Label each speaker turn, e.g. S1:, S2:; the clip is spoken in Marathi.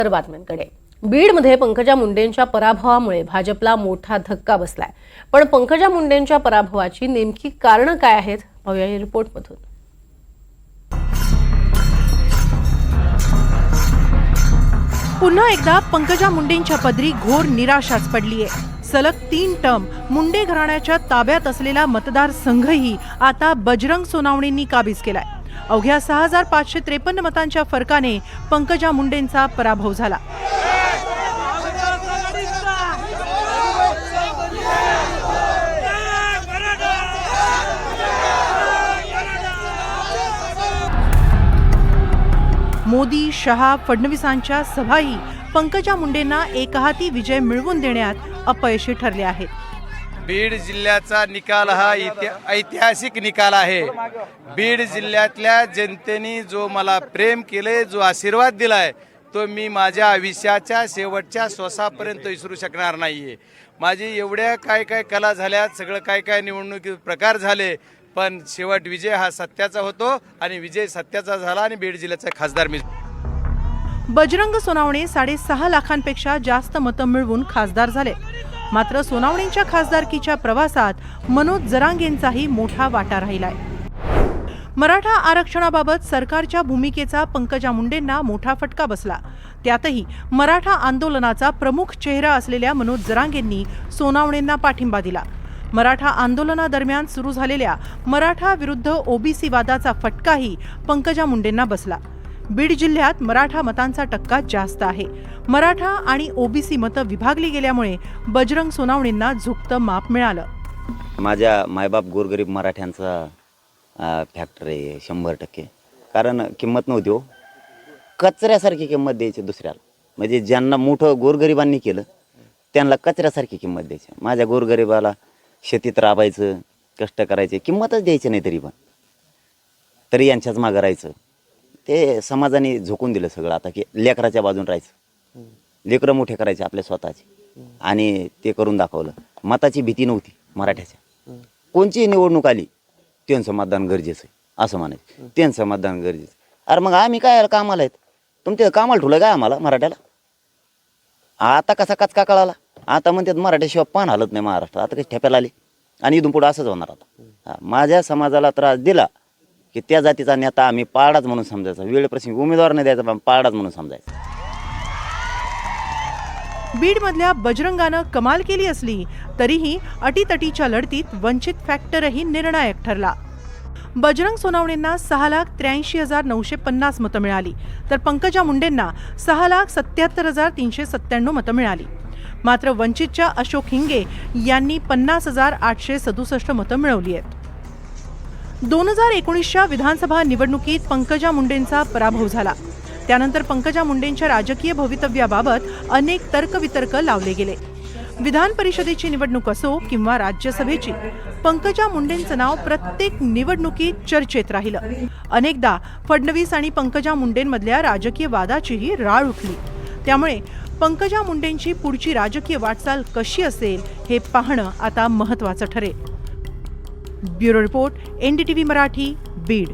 S1: तर बातम्यांकडे बीडमध्ये पंकजा मुंडेंच्या पराभवामुळे भाजपला मोठा धक्का बसलाय। पण पंकजा मुंडेंच्या पराभवाची नेमकी कारणं काय आहेत पाहूया या रिपोर्टमधून।
S2: पुन्हा एकदा पंकजा मुंडेंच्या पदरी घोर निराशाच पडलीये। सलग 3 टर्म मुंडे घराण्याच्या ताब्यात असलेला मतदारसंघही आता बजरंग सोनावणेंनी काबीज केलाय। अवघ्या 6553 मतांच्या फरकाने पंकजा मुंडेंचा पराभव झाला। मोदी, शहा, फडणवीसांच्या सभाही पंकजा मुंडेंना एकहाती विजय मिळवून देण्यात अपयशी ठरले आहेत।
S3: बीड जिल्ह्याचा निकाल हा ऐतिहासिक निकाल आहे। बीड जिल्ह्यातल्या जनतेने जो मला प्रेम केले, जो आशीर्वाद दिलाय, तो मी माझ्या आयुष्याच्या शेवटच्या श्वासापर्यंत विसरू शकणार नाहीये। माझी एवढ्या काय कला झाल्या, सगळं काय निवडणुकीत प्रकार झाले, पण शेवट विजय हा सत्याचा होतो आणि विजय सत्याचा झाला आणि बीड जिल्ह्याचा खासदार मी।
S2: बजरंग सोनावणे 6.5 लाखांपेक्षा जास्त मतं मिळवून खासदार झाले। मात्र सोनावणेंच्या खासदारकीच्या प्रवासात मनोज जरांगेंचाही मोठा वाटा राहिलाय। मराठा आरक्षणाबाबत सरकारच्या भूमिकेचा पंकजा मुंडेंना मोठा फटका बसला। त्यातही मराठा आंदोलनाचा प्रमुख चेहरा असलेल्या मनोज जरांगेंनी सोनावणेंना पाठिंबा दिला। मराठा आंदोलनादरम्यान सुरू झालेल्या मराठा विरुद्ध ओबीसी वादाचा फटकाही पंकजा मुंडेंना बसला। बीड जिल्ह्यात मराठा मतांचा टक्का जास्त आहे। मराठा आणि ओबीसी मतं विभागली गेल्यामुळे बजरंग सोनावणेंना झुकतं माप मिळालं।
S4: माझ्या मायबाप गोरगरीब मराठ्यांचा फॅक्टर आहे 100%। कारण किंमत नव्हती हो, कचऱ्यासारखी किंमत द्यायची दुसऱ्याला। म्हणजे ज्यांना मोठं गोरगरिबांनी केलं त्यांना कचऱ्यासारखी किंमत द्यायची। माझ्या गोरगरिबाला शेतीत राबायचं, कष्ट करायचे, किंमतच द्यायची नाही तरी यांच्याच मागं राहायचं। ते समाजाने झोकून दिलं सगळं आता, की लेकराच्या बाजून राहायचं, लेकरं मोठे करायचे आपले स्वतःचे, आणि ते करून दाखवलं। मताची भीती नव्हती मराठ्याच्या। कोणची निवडणूक आली त्यांचं मतदान गरजेचं आहे असं म्हणायचं, त्यांचं मतदान गरजेचं। अरे मग आम्ही काय कामाला आहेत, तुमच्या कामाला ठेवलं काय आम्हाला मराठ्याला? आता कसा कचका कळाला, आता म्हणतात मराठ्याशिवाय पान हलत नाही महाराष्ट्रात, आता काही ठेप्याला आले आणि इथून पुढे असंच होणार आता। माझ्या समाजाला त्रास दिला की त्या जातीचा नेता आम्ही पाडाच म्हणून समजायचा, वेळ प्रसंगी उमेदवार नाही द्यायचा, पण पाडाच म्हणून समजायचा।
S2: बीडमधल्या बजरंगानं कमाल केली असली तरीही अटीतटीच्या लढतीत वंचित फॅक्टरही निर्णायक ठरला। बजरंग सोनावणेंना 6,83,950 मतं मिळाली, तर पंकजा मुंडेंना 6,77,397 मतं मिळाली। मात्र वंचितच्या अशोक हिंगे यांनी 50,867 मतं मिळवली आहेत। 2019च्या विधानसभा निवडणुकीत पंकजा मुंडेंचा पराभव झाला। त्यानंतर पंकजा मुंडेंच्या राजकीय भवितव्याबाबत अनेक तर्कवितर्क लावले गेले। विधान परिषदेची निवडणूक असो किंवा राज्यसभेची, पंकजा मुंडेंचं नाव प्रत्येक निवडणुकीत चर्चेत राहिलं। अनेकदा फडणवीस आणि पंकजा मुंडेंमधल्या राजकीय वादाचीही राळ उठली। त्यामुळे पंकजा मुंडेंची पुढची राजकीय वाटचाल कशी असेल हे पाहणं आता महत्त्वाचं ठरेल। Bureau report, NDTV Marathi, Beed.